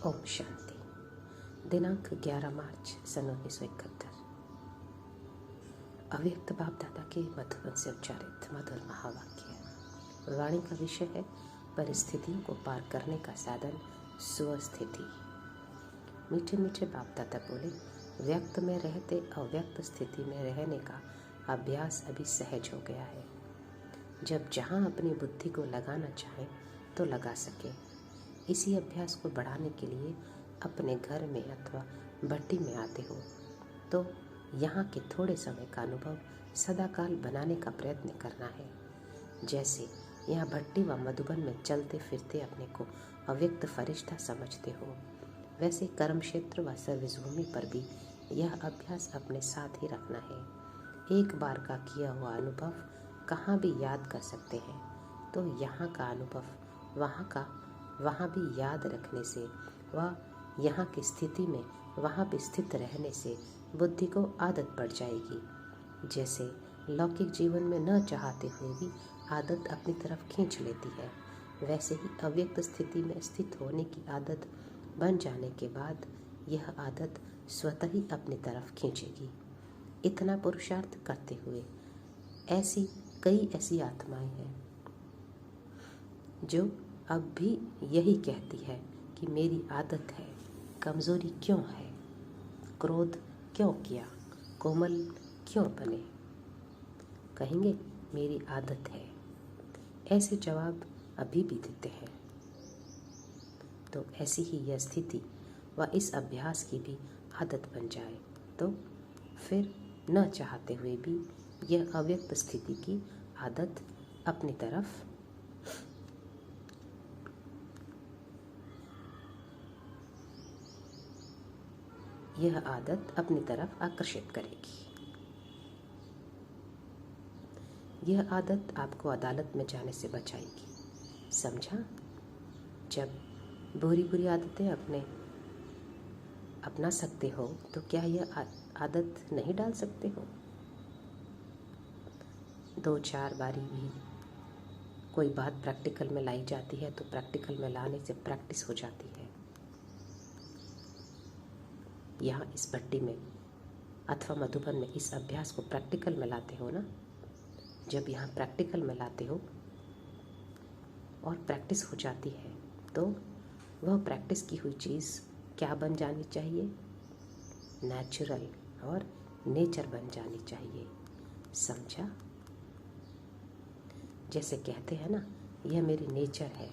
ओम शांति। दिनांक 11 मार्च सन 1971। अव्यक्त बाप दादा के मधुबन से उच्चारित मधुर महावाक्य। वाणी का विषय है परिस्थितियों को पार करने का साधन स्वस्थिति। मीठे मीठे बाप दादा बोले, व्यक्त में रहते अव्यक्त स्थिति में रहने का अभ्यास अभी सहज हो गया है। जब जहाँ अपनी बुद्धि को लगाना चाहें तो लगा सके। इसी अभ्यास को बढ़ाने के लिए अपने घर में अथवा भट्टी में आते हो तो यहाँ के थोड़े समय का अनुभव सदाकाल बनाने का प्रयत्न करना है। जैसे यहाँ भट्टी व मधुबन में चलते फिरते अपने को अव्यक्त फरिश्ता समझते हो, वैसे कर्म क्षेत्र व सर्विस भूमि पर भी यह अभ्यास अपने साथ ही रखना है। एक बार का किया हुआ अनुभव कहाँ भी याद कर सकते हैं, तो यहाँ का अनुभव वहाँ भी याद रखने से व यहाँ की स्थिति में वहाँ भी स्थित रहने से बुद्धि को आदत पड़ जाएगी। जैसे लौकिक जीवन में न चाहते हुए भी आदत अपनी तरफ खींच लेती है, वैसे ही अव्यक्त स्थिति में स्थित होने की आदत बन जाने के बाद यह आदत स्वतः ही अपनी तरफ खींचेगी। इतना पुरुषार्थ करते हुए कई ऐसी आत्माएं हैं जो अब भी यही कहती है कि मेरी आदत है, कमज़ोरी क्यों है, क्रोध क्यों किया, कोमल क्यों बने। कहेंगे मेरी आदत है। ऐसे जवाब अभी भी देते हैं। तो ऐसी ही यह स्थिति व इस अभ्यास की भी आदत बन जाए तो फिर न चाहते हुए भी यह अव्यक्त स्थिति की आदत अपनी तरफ आकर्षित करेगी। यह आदत आपको अदालत में जाने से बचाएगी। समझा? जब बुरी आदतें अपना सकते हो तो क्या यह आदत नहीं डाल सकते हो? 2-4 बारी भी कोई बात प्रैक्टिकल में लाई जाती है तो प्रैक्टिकल में लाने से प्रैक्टिस हो जाती है। यहाँ इस भट्टी में अथवा मधुबन में इस अभ्यास को प्रैक्टिकल में लाते हो ना। जब यहाँ प्रैक्टिकल में लाते हो और प्रैक्टिस हो जाती है तो वह प्रैक्टिस की हुई चीज़ क्या बन जानी चाहिए? नेचुरल और नेचर बन जानी चाहिए। समझा? जैसे कहते हैं ना, यह मेरी नेचर है,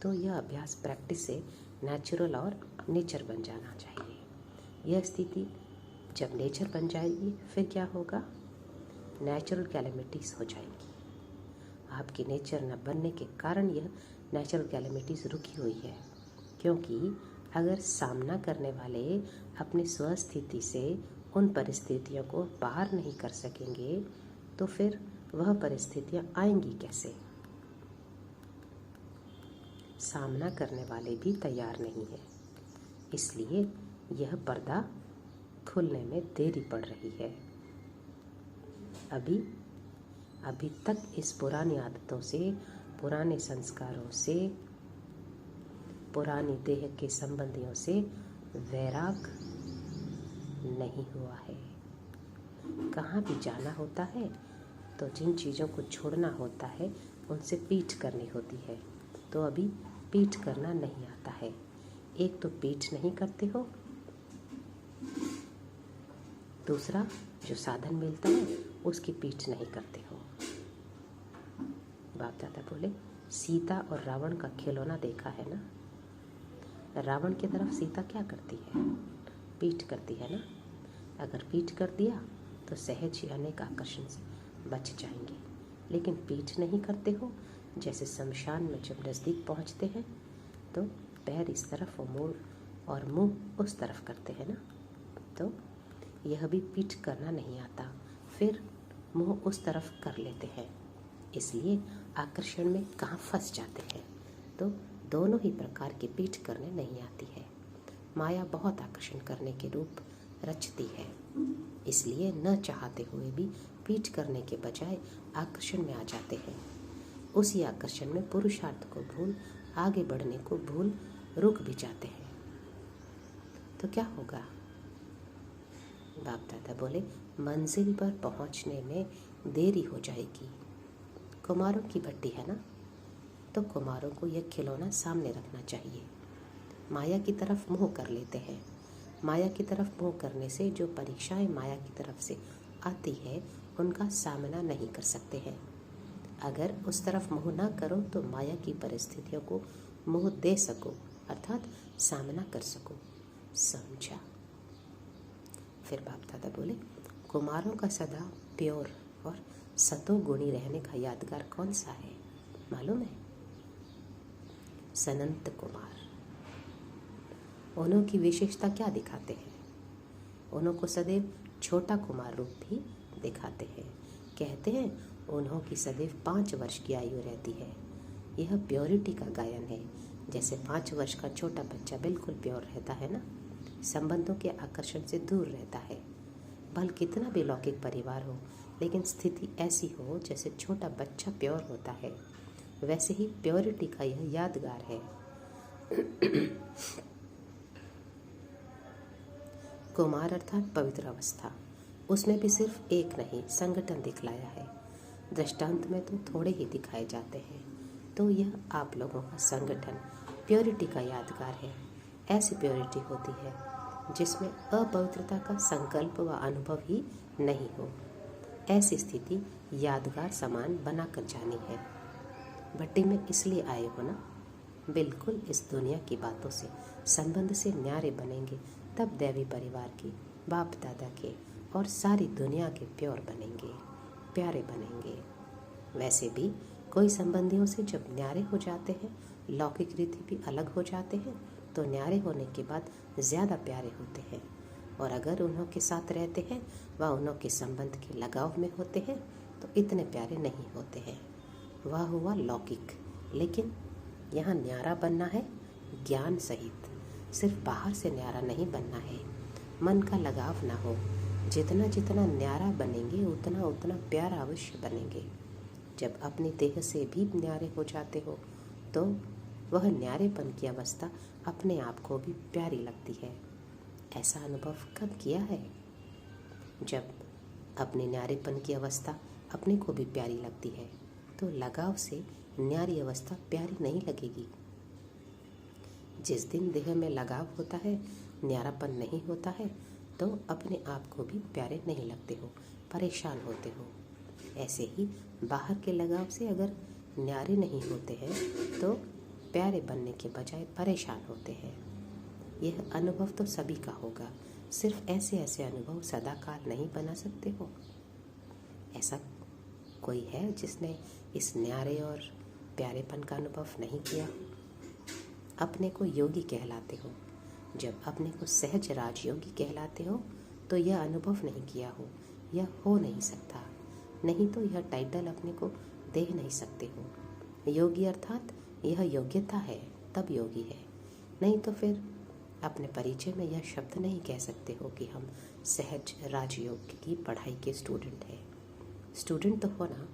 तो यह अभ्यास प्रैक्टिस से नेचुरल और नेचर बन जाना चाहिए। यह स्थिति जब नेचर बन जाएगी फिर क्या होगा? नेचुरल कैलेमिटीज़ हो जाएंगी। आपकी नेचर न बनने के कारण यह नेचुरल कैलेमिटीज़ रुकी हुई है, क्योंकि अगर सामना करने वाले अपनी स्वस्थिति से उन परिस्थितियों को पार नहीं कर सकेंगे तो फिर वह परिस्थितियाँ आएंगी कैसे? सामना करने वाले भी तैयार नहीं है, इसलिए यह पर्दा खुलने में देरी पड़ रही है। अभी तक इस पुरानी आदतों से, पुराने संस्कारों से, पुरानी देह के संबंधियों से वैराग नहीं हुआ है। कहाँ भी जाना होता है तो जिन चीज़ों को छोड़ना होता है उनसे पीठ करनी होती है, तो अभी पीठ करना नहीं आता है। एक तो पीठ नहीं करते हो, दूसरा जो साधन मिलता है उसकी पीठ नहीं करते हो। बाप दादा बोले, सीता और रावण का खिलौना देखा है ना। रावण की तरफ सीता क्या करती है? पीठ करती है ना। अगर पीठ कर दिया तो सहज ही अनेक आकर्षण से बच जाएंगे। लेकिन पीठ नहीं करते हो, जैसे शमशान में जब नज़दीक पहुंचते हैं तो पैर इस तरफ और मुंह उस तरफ करते हैं ना, तो यह भी पीठ करना नहीं आता, फिर मुंह उस तरफ कर लेते हैं, इसलिए आकर्षण में कहाँ फंस जाते हैं। तो दोनों ही प्रकार की पीठ करने नहीं आती है। माया बहुत आकर्षण करने के रूप रचती है, इसलिए न चाहते हुए भी पीठ करने के बजाय आकर्षण में आ जाते हैं। उसी आकर्षण में पुरुषार्थ को भूल, आगे बढ़ने को भूल रुक भी जाते हैं। तो क्या होगा? बाप दादा बोले, मंजिल पर पहुंचने में देरी हो जाएगी। कुमारों की भट्टी है ना, तो कुमारों को यह खिलौना सामने रखना चाहिए। माया की तरफ मुंह कर लेते हैं। माया की तरफ मुंह करने से जो परीक्षाएं माया की तरफ से आती है उनका सामना नहीं कर सकते हैं। अगर उस तरफ मुंह ना करो तो माया की परिस्थितियों को मुंह दे सको, अर्थात सामना कर सको। समझा? फिर बाप दादा बोले, कुमारों का सदा प्योर और सतोगुणी रहने का यादगार कौन सा है मालूम है? सनंत कुमार। उन्हों की विशेषता क्या दिखाते हैं? उन्हों को सदैव छोटा कुमार रूप भी दिखाते हैं। कहते हैं उन्हों की सदैव 5 वर्ष की आयु रहती है। यह प्योरिटी का गायन है। जैसे 5 वर्ष का छोटा बच्चा बिल्कुल प्योर रहता है ना, संबंधों के आकर्षण से दूर रहता है। भल कितना भी लौकिक परिवार हो, लेकिन स्थिति ऐसी हो जैसे छोटा बच्चा प्योर होता है, वैसे ही प्योरिटी का यह यादगार है। कुमार अर्थात पवित्र अवस्था, उसमें भी सिर्फ एक नहीं संगठन दिखलाया है। दृष्टांत में तो थोड़े ही दिखाए जाते हैं। तो यह आप लोगों का संगठन प्योरिटी का यादगार है। ऐसी प्योरिटी होती है जिसमें अपवित्रता का संकल्प व अनुभव ही नहीं हो। ऐसी स्थिति यादगार समान बनाकर जानी है। भट्टी में इसलिए आए हो ना? बिल्कुल इस दुनिया की बातों से, संबंध से न्यारे बनेंगे, तब दैवी परिवार की, बाप दादा के और सारी दुनिया के प्योर बनेंगे, प्यारे बनेंगे। वैसे भी कोई संबंधियों से जब न्यारे हो जाते हैं, लौकिक रीति भी अलग हो जाते हैं, तो न्यारे होने के बाद ज़्यादा प्यारे होते हैं। और अगर उन्हों के साथ रहते हैं व उन्हों के संबंध के लगाव में होते हैं तो इतने प्यारे नहीं होते हैं। वह हुआ लौकिक। लेकिन यहाँ न्यारा बनना है ज्ञान सहित, सिर्फ बाहर से न्यारा नहीं बनना है। मन का लगाव ना हो। जितना जितना न्यारा बनेंगे उतना उतना प्यारा अवश्य बनेंगे। जब अपनी देह से भी न्यारे हो जाते हो तो वह न्यारेपन की अवस्था अपने आप को भी प्यारी लगती है। ऐसा अनुभव कब किया है? जब अपने न्यारेपन की अवस्था अपने को भी प्यारी लगती है तो लगाव से न्यारी अवस्था प्यारी नहीं लगेगी। जिस दिन देह में लगाव होता है, न्यारापन नहीं होता है, तो अपने आप को भी प्यारे नहीं लगते हो, परेशान होते हो। ऐसे ही बाहर के लगाव से अगर न्यारे नहीं होते हैं तो प्यारे बनने के बजाय परेशान होते हैं। यह अनुभव तो सभी का होगा। सिर्फ ऐसे ऐसे अनुभव सदाकाल नहीं बना सकते हो। ऐसा कोई है जिसने इस न्यारे और प्यारेपन का अनुभव नहीं किया? अपने को योगी कहलाते हो। जब अपने को सहज राजयोगी कहलाते हो तो यह अनुभव नहीं किया हो, यह हो नहीं सकता। नहीं तो यह टाइटल अपने को दे नहीं सकते हो। योगी अर्थात यह योग्यता है तब योगी है। नहीं तो फिर अपने परिचय में यह शब्द नहीं कह सकते हो कि हम सहज राजयोग की पढ़ाई के स्टूडेंट हैं। स्टूडेंट तो हो ना।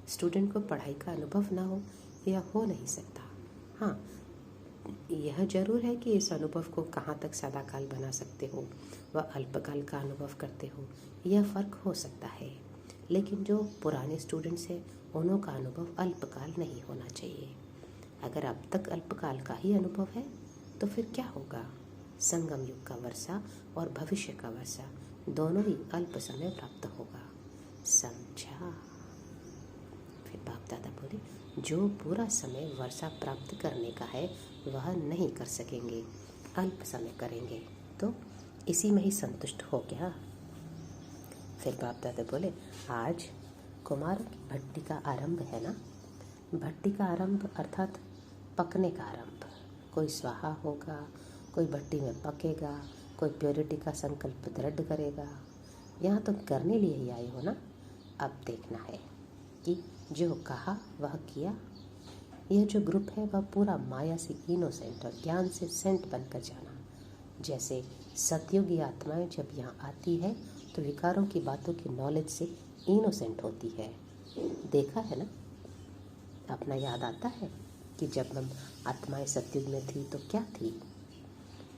स्टूडेंट को पढ़ाई का अनुभव ना हो, यह हो नहीं सकता। हाँ, यह जरूर है कि इस अनुभव को कहाँ तक सदाकाल बना सकते हो व अल्पकाल का अनुभव करते हो, यह फ़र्क हो सकता है। लेकिन जो पुराने स्टूडेंट्स हैं उन्हों का अनुभव अल्पकाल नहीं होना चाहिए। अगर अब तक अल्पकाल का ही अनुभव है तो फिर क्या होगा? संगम युग का वर्षा और भविष्य का वर्षा दोनों ही अल्प समय प्राप्त होगा। समझा? फिर बाप दादा बोले, जो पूरा समय वर्षा प्राप्त करने का है वह नहीं कर सकेंगे, अल्प समय करेंगे, तो इसी में ही संतुष्ट हो गया। फिर बाप दादा बोले, आज कुमारों की भट्टी का आरंभ है ना। भट्टी का आरंभ अर्थात पकने का आरंभ। कोई स्वाहा होगा, कोई भट्टी में पकेगा, कोई प्योरिटी का संकल्प दृढ़ करेगा। यहाँ तो करने लिए ही आए हो ना। अब देखना है कि जो कहा वह किया। यह जो ग्रुप है वह पूरा माया से इनोसेंट और ज्ञान से सेंट बनकर जाना। जैसे सतयुगी आत्माएं जब यहाँ आती है तो विकारों की बातों की नॉलेज से इनोसेंट होती है। देखा है ना? अपना याद आता है कि जब हम आत्माएं सतयुग में थी तो क्या थी?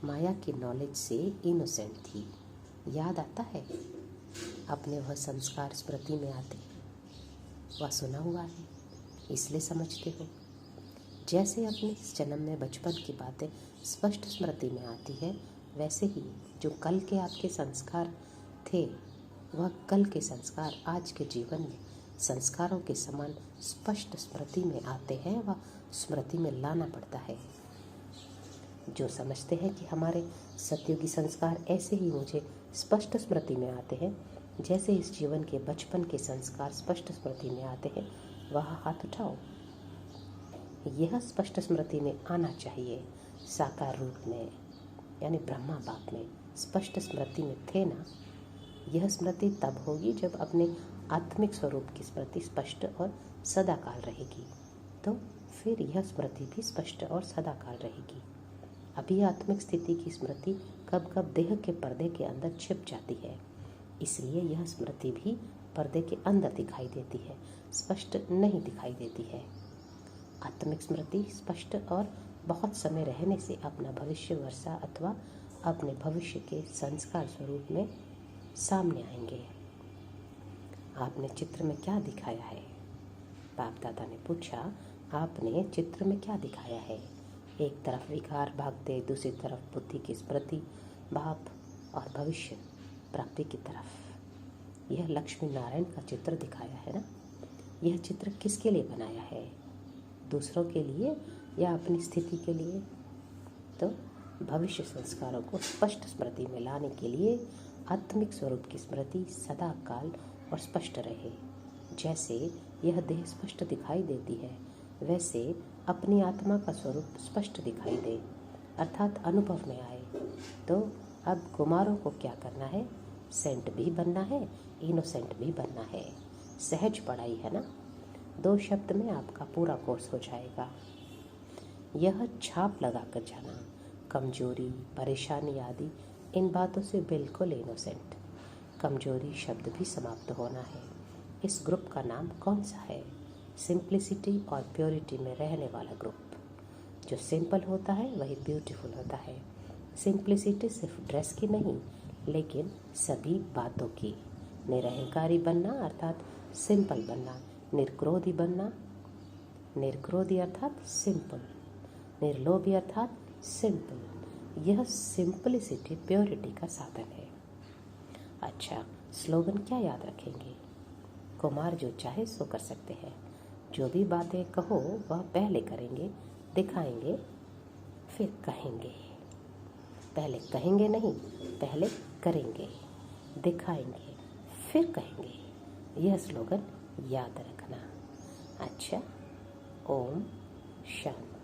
माया की नॉलेज से इनोसेंट थी। याद आता है? अपने वह संस्कार स्मृति में आते, वह सुना हुआ है इसलिए समझते हो। जैसे अपने इस जन्म में बचपन की बातें स्पष्ट स्मृति में आती है, वैसे ही जो कल के आपके संस्कार थे, वह कल के संस्कार आज के जीवन में संस्कारों के समान स्पष्ट स्मृति में आते हैं, वह स्मृति में लाना पड़ता है। जो समझते हैं कि हमारे सतयुगी संस्कार ऐसे ही मुझे स्पष्ट स्मृति में आते हैं जैसे इस जीवन के बचपन के संस्कार स्पष्ट स्मृति में आते हैं, वह हाथ उठाओ। यह स्पष्ट स्मृति में आना चाहिए। साकार रूप में यानी ब्रह्मा बाप में स्पष्ट स्मृति में थे ना। यह स्मृति तब होगी जब अपने आत्मिक स्वरूप की स्मृति स्पष्ट और सदाकाल रहेगी, तो फिर यह स्मृति भी स्पष्ट और सदाकाल रहेगी। अभी आत्मिक स्थिति की स्मृति कब कब देह के पर्दे के अंदर छिप जाती है, इसलिए यह स्मृति भी पर्दे के अंदर दिखाई देती है, स्पष्ट नहीं दिखाई देती है। आत्मिक स्मृति स्पष्ट और बहुत समय रहने से अपना भविष्य वर्षा अथवा अपने भविष्य के संस्कार स्वरूप में सामने आएंगे। आपने चित्र में क्या दिखाया है? बाप दादा ने पूछा, आपने चित्र में क्या दिखाया है? एक तरफ विकार भागते, दूसरी तरफ बुद्धि की स्मृति बाप और भविष्य प्राप्ति की तरफ। यह लक्ष्मी नारायण का चित्र दिखाया है ना। यह चित्र किसके लिए बनाया है? दूसरों के लिए या अपनी स्थिति के लिए? तो भविष्य संस्कारों को स्पष्ट स्मृति में लाने के लिए आत्मिक स्वरूप की स्मृति सदा काल और स्पष्ट रहे। जैसे यह देह स्पष्ट दिखाई देती है, वैसे अपनी आत्मा का स्वरूप स्पष्ट दिखाई दे, अर्थात अनुभव में आए। तो अब कुमारों को क्या करना है? सेंट भी बनना है, इनोसेंट भी बनना है। सहज पढ़ाई है ना। 2 शब्द में आपका पूरा कोर्स हो जाएगा। यह छाप लगा कर जाना, कमजोरी, परेशानी आदि इन बातों से बिल्कुल इनोसेंट। कमजोरी शब्द भी समाप्त होना है। इस ग्रुप का नाम कौन सा है? सिंप्लिसिटी और प्योरिटी में रहने वाला ग्रुप। जो सिंपल होता है वही ब्यूटीफुल होता है। सिंप्लिसिटी सिर्फ ड्रेस की नहीं, लेकिन सभी बातों की। निरहंकारी बनना अर्थात सिंपल बनना, निर्क्रोधी बनना, निर्क्रोधी अर्थात सिंपल, निर्लोभी अर्थात सिंपल। यह सिंपलिसिटी प्योरिटी का साधन है। अच्छा, स्लोगन क्या याद रखेंगे? कुमार जो चाहे सो कर सकते हैं। जो भी बातें कहो वह पहले करेंगे, दिखाएंगे, फिर कहेंगे। पहले कहेंगे नहीं, पहले करेंगे, दिखाएंगे, फिर कहेंगे। यह स्लोगन याद रखना। अच्छा, ओम शांति।